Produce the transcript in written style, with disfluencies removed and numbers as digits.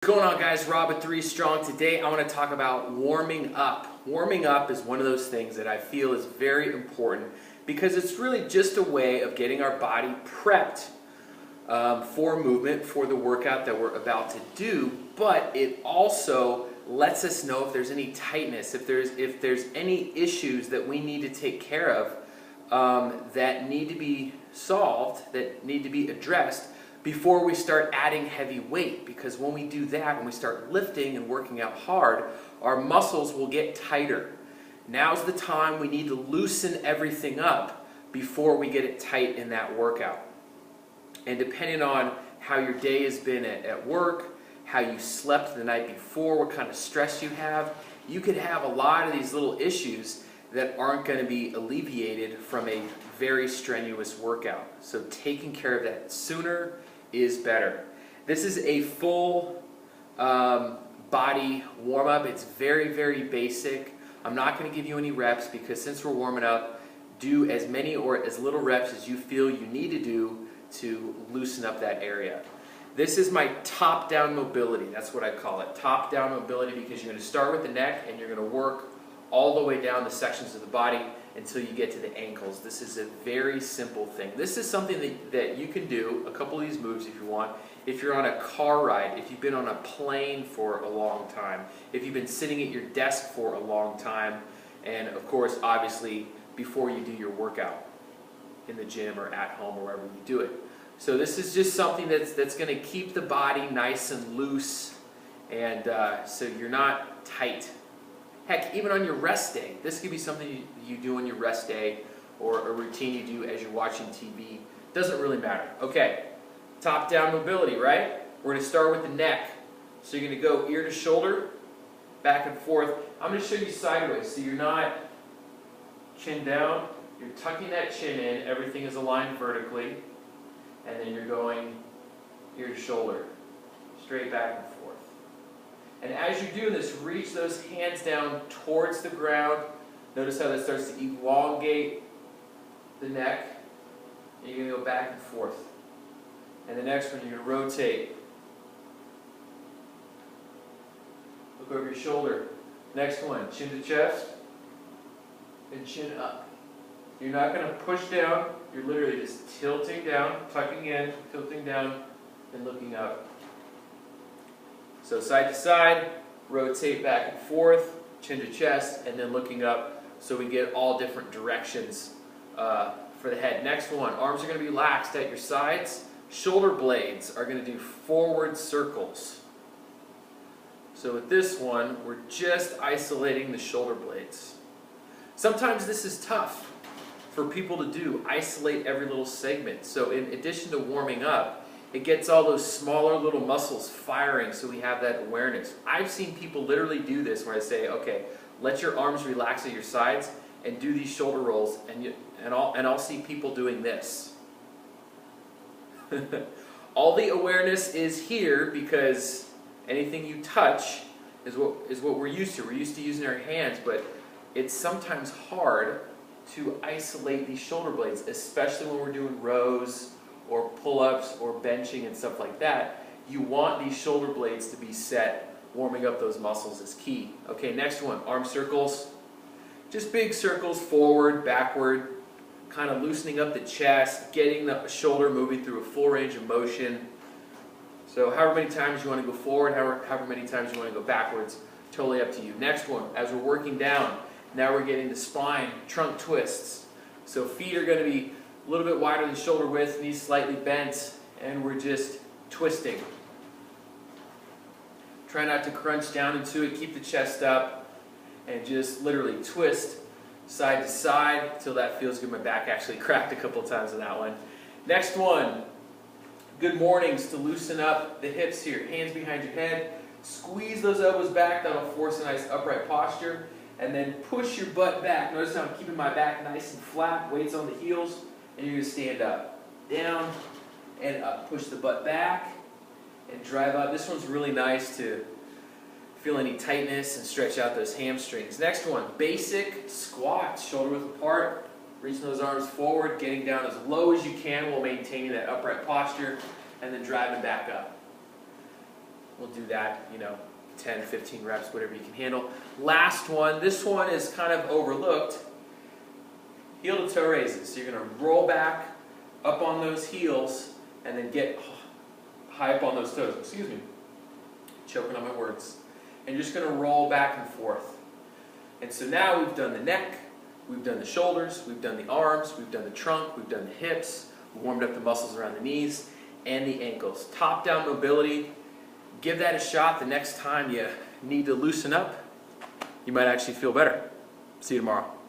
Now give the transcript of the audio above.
What's going on, guys? Rob with 3STRONG. Today I want to talk about warming up. Warming up is one of those things that I feel is very important because it's really just a way of getting our body prepped for movement, for the workout that we're about to do, but it also lets us know if there's any tightness, if there's any issues that we need to take care of that need to be solved, that need to be addressed before we start adding heavy weight. Because when we do that, when we start lifting and working out hard, our muscles will get tighter. Now's the time we need to loosen everything up before we get it tight in that workout. And depending on how your day has been at work, how you slept the night before, what kind of stress you have, you could have a lot of these little issues that aren't going to be alleviated from a very strenuous workout. So taking care of that sooner is better. This is a full body warm-up. It's very, very basic. I'm not going to give you any reps because since we're warming up, do as many or as little reps as you feel you need to do to loosen up that area. This is my top-down mobility. That's what I call it, top-down mobility, because you're going to start with the neck and you're going to work all the way down the sections of the body until you get to the ankles. This is a very simple thing. This is something that you can do, a couple of these moves if you want, if you're on a car ride, if you've been on a plane for a long time, if you've been sitting at your desk for a long time, and of course, obviously, before you do your workout in the gym or at home or wherever you do it. So this is just something that's going to keep the body nice and loose, and so you're not tight. Heck, even on your rest day, this could be something you do on your rest day or a routine you do as you're watching TV. Doesn't really matter. Okay, top-down mobility, right? We're going to start with the neck. So you're going to go ear to shoulder, back and forth. I'm going to show you sideways, so you're not chin down. You're tucking that chin in. Everything is aligned vertically. And then you're going ear to shoulder, straight back and forth. And as you're doing this, reach those hands down towards the ground. Notice how that starts to elongate the neck. And you're going to go back and forth. And the next one, you're going to rotate. Look over your shoulder. Next one, chin to chest and chin up. You're not going to push down. You're literally just tilting down, tucking in, tilting down, and looking up. So side to side, rotate back and forth, chin to chest, and then looking up so we get all different directions for the head. Next one, arms are going to be laxed at your sides. Shoulder blades are going to do forward circles. So with this one, we're just isolating the shoulder blades. Sometimes this is tough for people to do, isolate every little segment. So in addition to warming up, it gets all those smaller little muscles firing so we have that awareness. I've seen people literally do this where I say, okay, let your arms relax at your sides and do these shoulder rolls, and I'll see people doing this. All the awareness is here because anything you touch is what we're used to. We're used to using our hands, but it's sometimes hard to isolate these shoulder blades, especially when we're doing rows or pull-ups or benching and stuff like that. You want these shoulder blades to be set. Warming up those muscles is key. Okay, next one, arm circles. Just big circles, forward, backward, kind of loosening up the chest, getting the shoulder moving through a full range of motion. So however many times you want to go forward, however many times you want to go backwards, totally up to you. Next one, as we're working down, now we're getting the spine, trunk twists. So feet are going to be a little bit wider than shoulder width, knees slightly bent, and we're just twisting. Try not to crunch down into it, keep the chest up, and just literally twist side to side until that feels good. My back actually cracked a couple times on that one. Next one, good mornings to loosen up the hips here. Hands behind your head, squeeze those elbows back, that'll force a nice upright posture. And then push your butt back. Notice how I'm keeping my back nice and flat, weights on the heels, and you're going to stand up. Down and up. Push the butt back and drive up. This one's really nice to feel any tightness and stretch out those hamstrings. Next one, basic squats, shoulder width apart, reaching those arms forward, getting down as low as you can while maintaining that upright posture, and then driving back up. We'll do that, 10, 15 reps, whatever you can handle. Last one, this one is kind of overlooked. Heel to toe raises. So you're going to roll back up on those heels and then get high up on those toes. Excuse me. Choking on my words. And you're just going to roll back and forth. And so now we've done the neck, we've done the shoulders, we've done the arms, we've done the trunk, we've done the hips, we warmed up the muscles around the knees and the ankles. Top-down mobility. Give that a shot. The next time you need to loosen up, you might actually feel better. See you tomorrow.